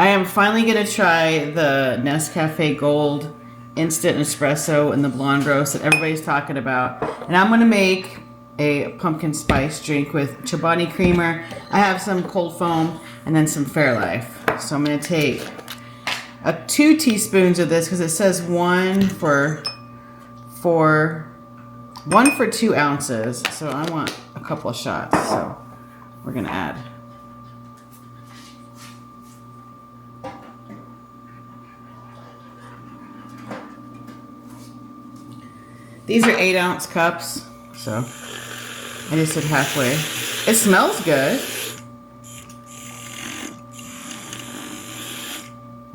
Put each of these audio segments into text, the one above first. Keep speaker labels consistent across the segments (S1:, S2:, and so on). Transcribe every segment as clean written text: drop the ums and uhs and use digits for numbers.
S1: I am finally going to try the Nescafe Gold Instant Espresso and the Blonde Roast that everybody's talking about. And I'm going to make a pumpkin spice drink with Chobani creamer. I have some cold foam and then some Fairlife. So I'm going to take 2 teaspoons of this because it says 1 for 2 ounces. So I want a couple of shots. So we're going to add. These are 8-ounce cups, so I just did halfway. It smells good.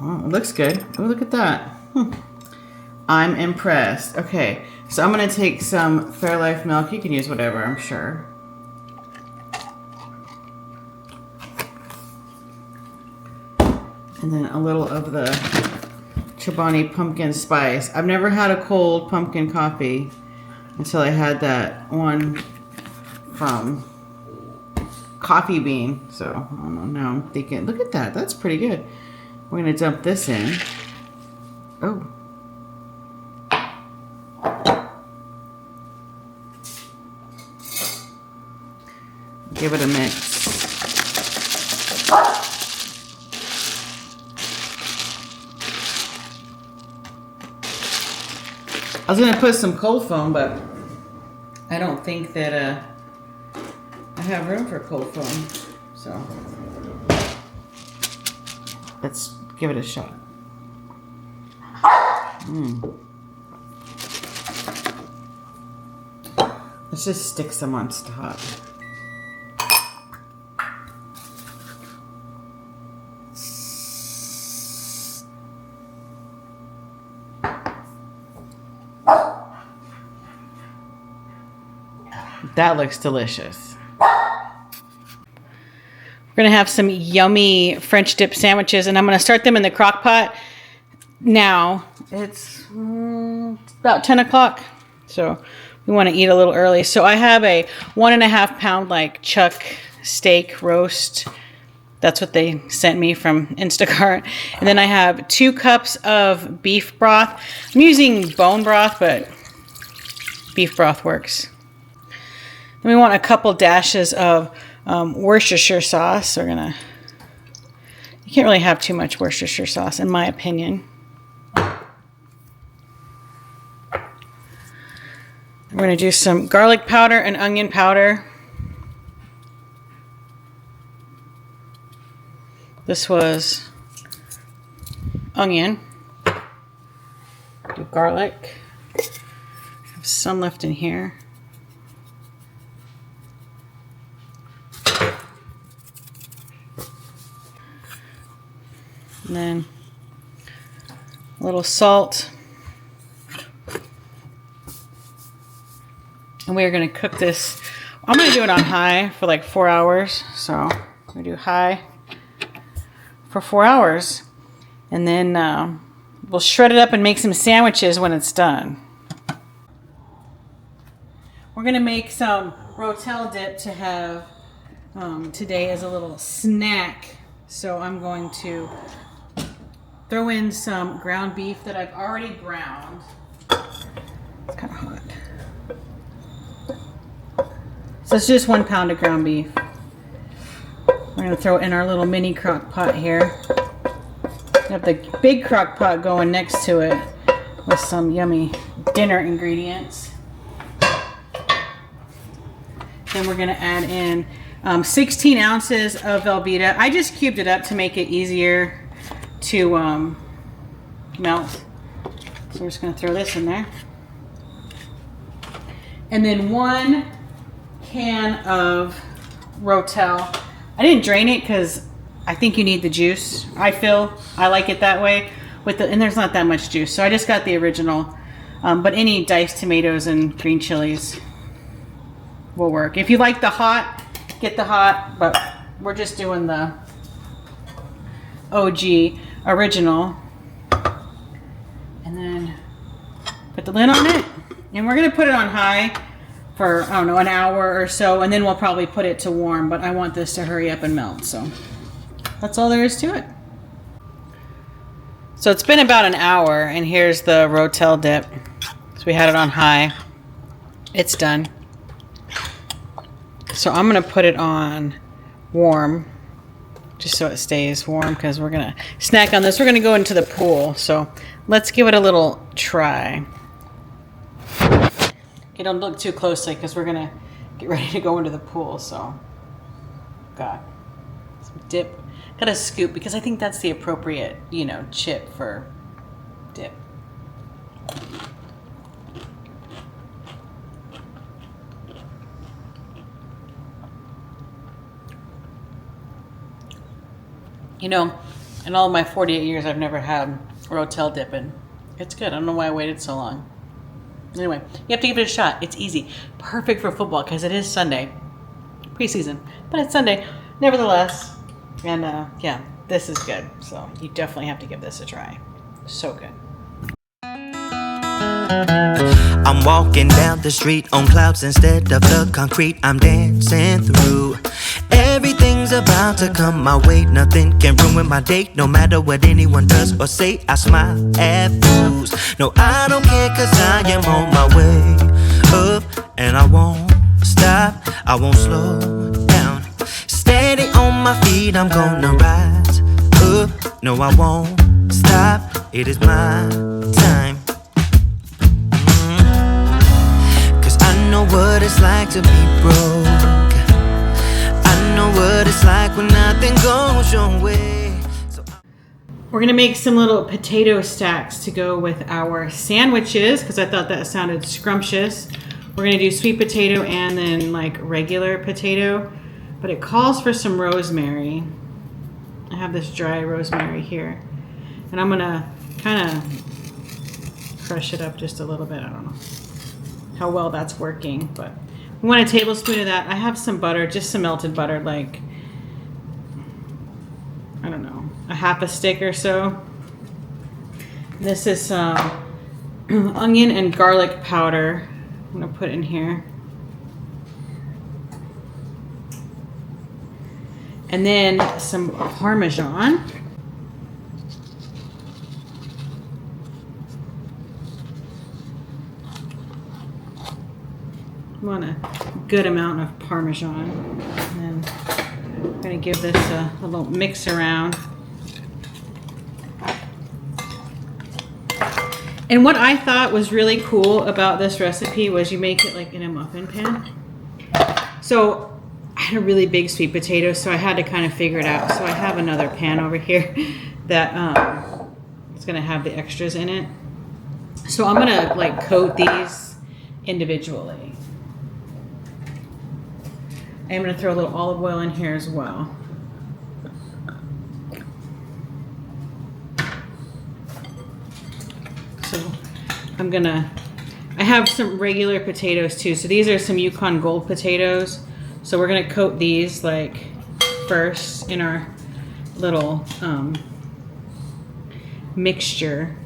S1: Oh, it looks good. Oh, look at that. I'm impressed. Okay, so I'm going to take some Fairlife milk. You can use whatever, I'm sure. And then a little of the Chobani pumpkin spice. I've never had a cold pumpkin coffee until I had that one from Coffee Bean. So I don't know, now I'm thinking, look at that, that's pretty good. We're gonna dump this in. Oh. Give it a mix. I was gonna put some cold foam, but I don't think that I have room for cold foam. So let's give it a shot. Let's just stick some on top. That looks delicious. We're gonna have some yummy French dip sandwiches, and I'm gonna start them in the crock pot now. It's about 10 o'clock, so we want to eat a little early. So I have a 1.5 pound like chuck steak roast. That's what they sent me from Instacart. And then I have 2 cups of beef broth. I'm using bone broth, but beef broth works. Then we want a couple dashes of Worcestershire sauce. You can't really have too much Worcestershire sauce, in my opinion. We're going to do some garlic powder and onion powder. This was onion. Do garlic. Have some left in here. And then a little salt. And we are going to cook this. I'm going to do it on high for like 4 hours. So I'm going to do high for 4 hours. And then we'll shred it up and make some sandwiches when it's done. We're going to make some Rotel dip to have today as a little snack. So I'm going to throw in some ground beef that I've already browned. It's kind of hot. So it's just 1 pound of ground beef. We're going to throw it in our little mini crock pot here. We have the big crock pot going next to it with some yummy dinner ingredients. Then we're going to add in 16 ounces of Velveeta. I just cubed it up to make it easier to melt. So we're just going to throw this in there. And then 1 can of Rotel. I didn't drain it because I think you need the juice. I like it that way and there's not that much juice. So I just got the original. But any diced tomatoes and green chilies will work. If you like the hot, get the hot, but we're just doing the OG original. And then put the lid on it. And we're going to put it on high for, I don't know, an hour or so, and then we'll probably put it to warm, but I want this to hurry up and melt, so that's all there is to it. So it's been about an hour, and here's the Rotel dip. So we had it on high. It's done. So I'm going to put it on warm, just so it stays warm, because we're going to snack on this. We're going to go into the pool, so let's give it a little try. Okay, don't look too closely, because we're going to get ready to go into the pool, so got some dip. Got a scoop, because I think that's the appropriate, chip for dip. In all my 48 years, I've never had Rotel dip, and it's good. I don't know why I waited so long. Anyway, you have to give it a shot. It's easy. Perfect for football, because it is Sunday. Preseason. But it's Sunday, nevertheless. And, yeah, this is good. So you definitely have to give this a try. So good.
S2: I'm walking down the street on clouds instead of the concrete I'm dancing through. Everything's about to come my way. Nothing can ruin my day. No matter what anyone does or say, I smile at fools. No, I don't care, cause I am on my way up. And I won't stop, I won't slow down. Steady on my feet, I'm gonna rise up. No, I won't stop, it is my time. Cause I know what it's like to be broke. I know what it's like when nothing goes your way.
S1: We're going to make some little potato stacks to go with our sandwiches, because I thought that sounded scrumptious. We're going to do sweet potato and then like regular potato, but it calls for some rosemary. I have this dry rosemary here, and I'm going to kind of crush it up just a little bit. I don't know how well that's working, but we want a tablespoon of that. I have some butter, just some melted butter, like, I don't know, a half a stick or so. This is some onion and garlic powder I'm going to put in here. And then some Parmesan. I want a good amount of Parmesan. And then I'm going to give this a little mix around. And what I thought was really cool about this recipe was you make it like in a muffin pan. So I had a really big sweet potato, so I had to kind of figure it out. So I have another pan over here that is going to have the extras in it. So I'm going to like coat these individually. I'm going to throw a little olive oil in here as well. So I have some regular potatoes too. So these are some Yukon Gold potatoes. So we're going to coat these like first in our little mixture.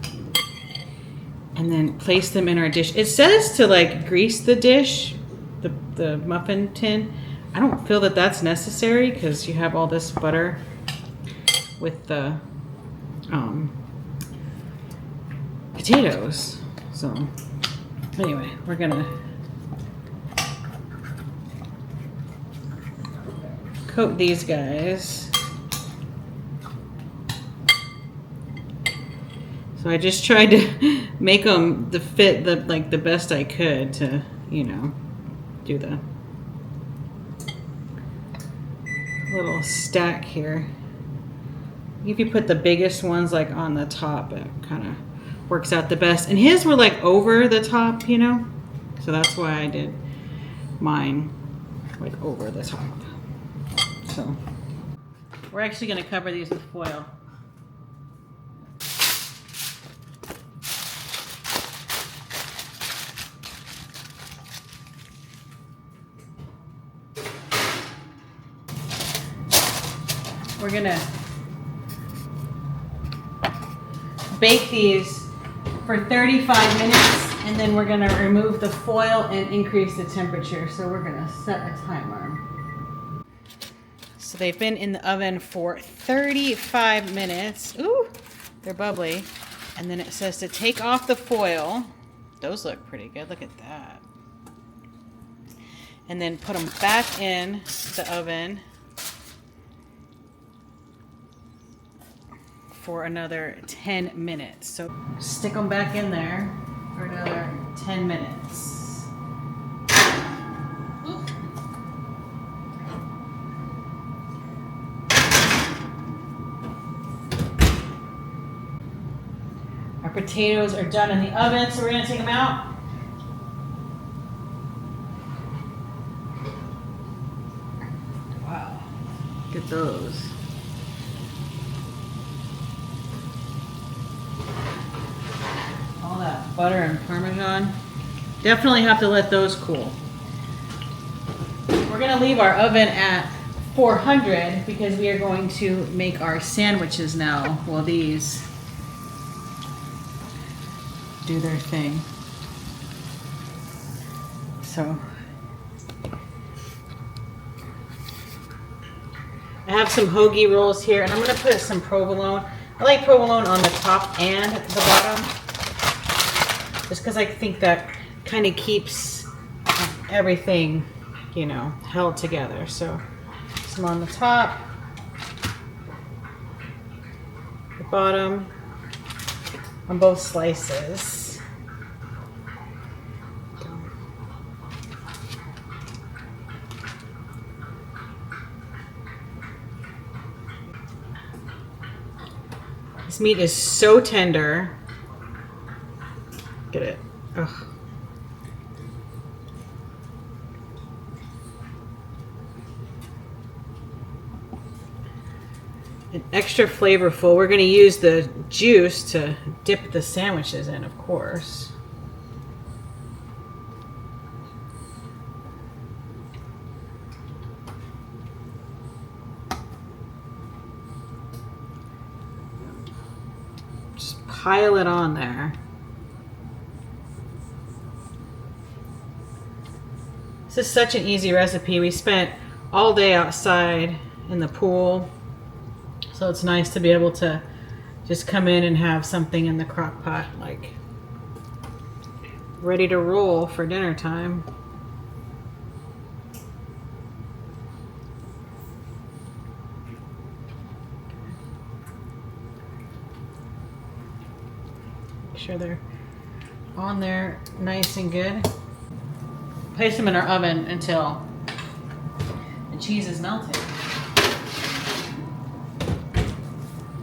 S1: And then place them in our dish. It says to like grease the dish, the muffin tin. I don't feel that that's necessary because you have all this butter with the potatoes. So anyway, we're gonna coat these guys. So I just tried to make them fit the best I could to, do the little stack here. If you put the biggest ones like on the top, it kind of works out the best. And his were like over the top, so that's why I did mine like over the top. So we're actually going to cover these with foil. We're gonna bake these for 35 minutes, and then we're gonna remove the foil and increase the temperature. So we're gonna set a timer. So they've been in the oven for 35 minutes. Ooh, They're bubbly. And then it says to take off the foil. Those look pretty good. Look at that. And then put them back in the oven for another 10 minutes. So stick them back in there for another 10 minutes. Ooh. Our potatoes are done in the oven, so we're gonna take them out. Wow, look at those. All that butter and Parmesan. Definitely have to let those cool. We're gonna leave our oven at 400 because we are going to make our sandwiches now. Well, these do their thing. So I have some hoagie rolls here, and I'm going to put some provolone. I like provolone on the top and the bottom, just because I think that kind of keeps everything, you know, held together. So some on the top, the bottom, on both slices. This meat is so tender. Look at it. Ugh. And extra flavorful. We're going to use the juice to dip the sandwiches in, of course. Just pile it on there. This is such an easy recipe. We spent all day outside in the pool. So it's nice to be able to just come in and have something in the crock pot, like ready to roll for dinner time. Make sure they're on there nice and good. Place them in our oven until the cheese is melted.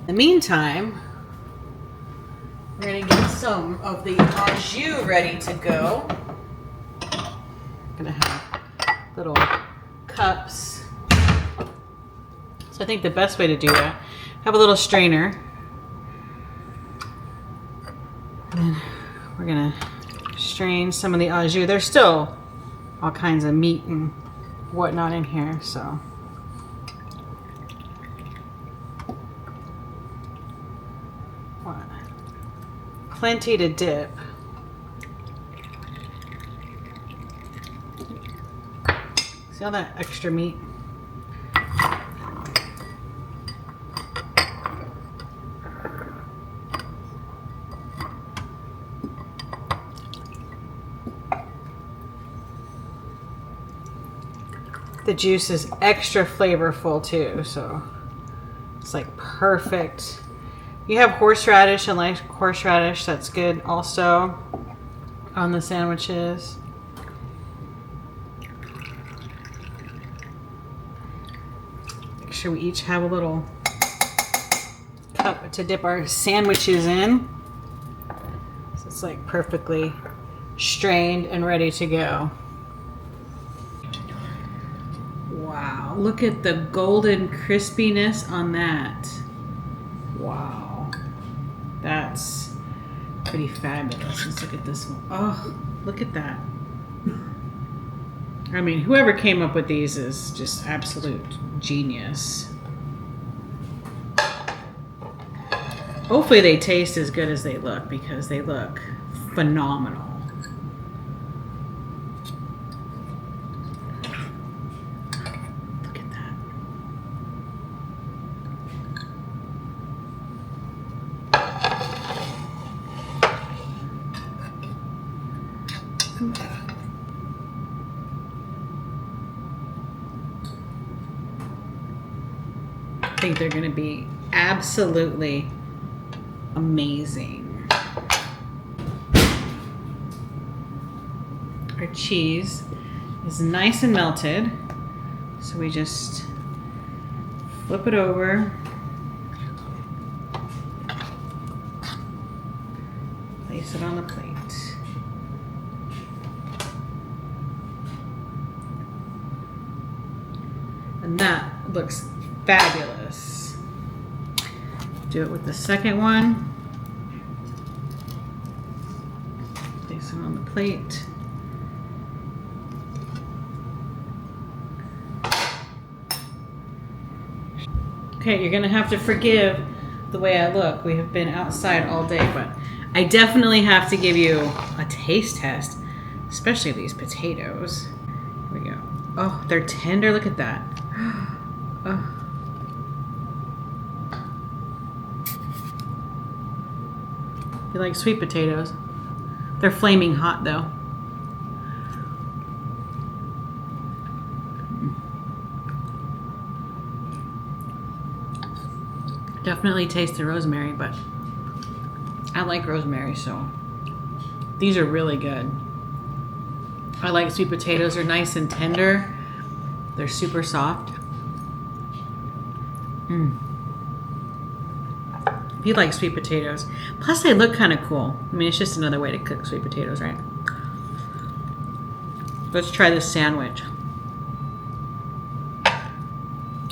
S1: In the meantime, we're going to get some of the au jus ready to go. I'm going to have little cups. So I think the best way to do that, have a little strainer. And we're going to strain some of the au jus. There's still all kinds of meat and whatnot in here, so. Plenty to dip. See all that extra meat? The juice is extra flavorful too, so it's like perfect. You have horseradish and like horseradish, that's good also on the sandwiches. Make sure we each have a little cup to dip our sandwiches in. So it's like perfectly strained and ready to go. Wow, look at the golden crispiness on that. Wow. That's pretty fabulous. Let's look at this one. Oh, look at that. I mean, whoever came up with these is just absolute genius. Hopefully they taste as good as they look, because they look phenomenal. Look at that. I think they're gonna be absolutely amazing. Our cheese is nice and melted, so we just flip it over, place it on the plate. And that looks fabulous. Do it with the second one. Place it on the plate. Okay, you're gonna have to forgive the way I look. We have been outside all day, but I definitely have to give you a taste test, especially these potatoes. Here we go. Oh, they're tender. Look at that. Oh. You like sweet potatoes? They're flaming hot though. Definitely taste the rosemary, but I like rosemary, so these are really good. I like sweet potatoes. They're nice and tender. They're super soft. If you like sweet potatoes. Plus they look kind of cool. I mean, it's just another way to cook sweet potatoes, right? Let's try this sandwich.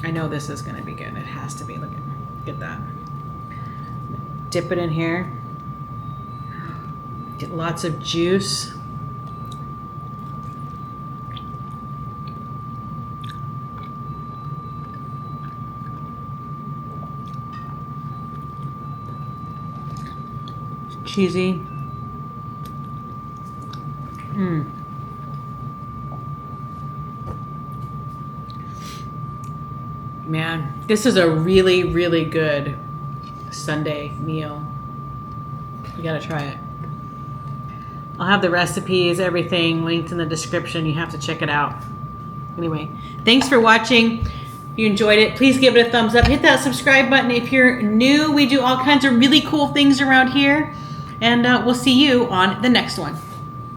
S1: I know this is gonna be good. It has to be. Look at that. Dip it in here. Get lots of juice. Cheesy. Man, this is a really, really good Sunday meal. You gotta try it. I'll have the recipes, everything linked in the description. You have to check it out. Anyway, thanks for watching. If you enjoyed it, please give it a thumbs up. Hit that subscribe button if you're new. We do all kinds of really cool things around here. And we'll see you on the next one.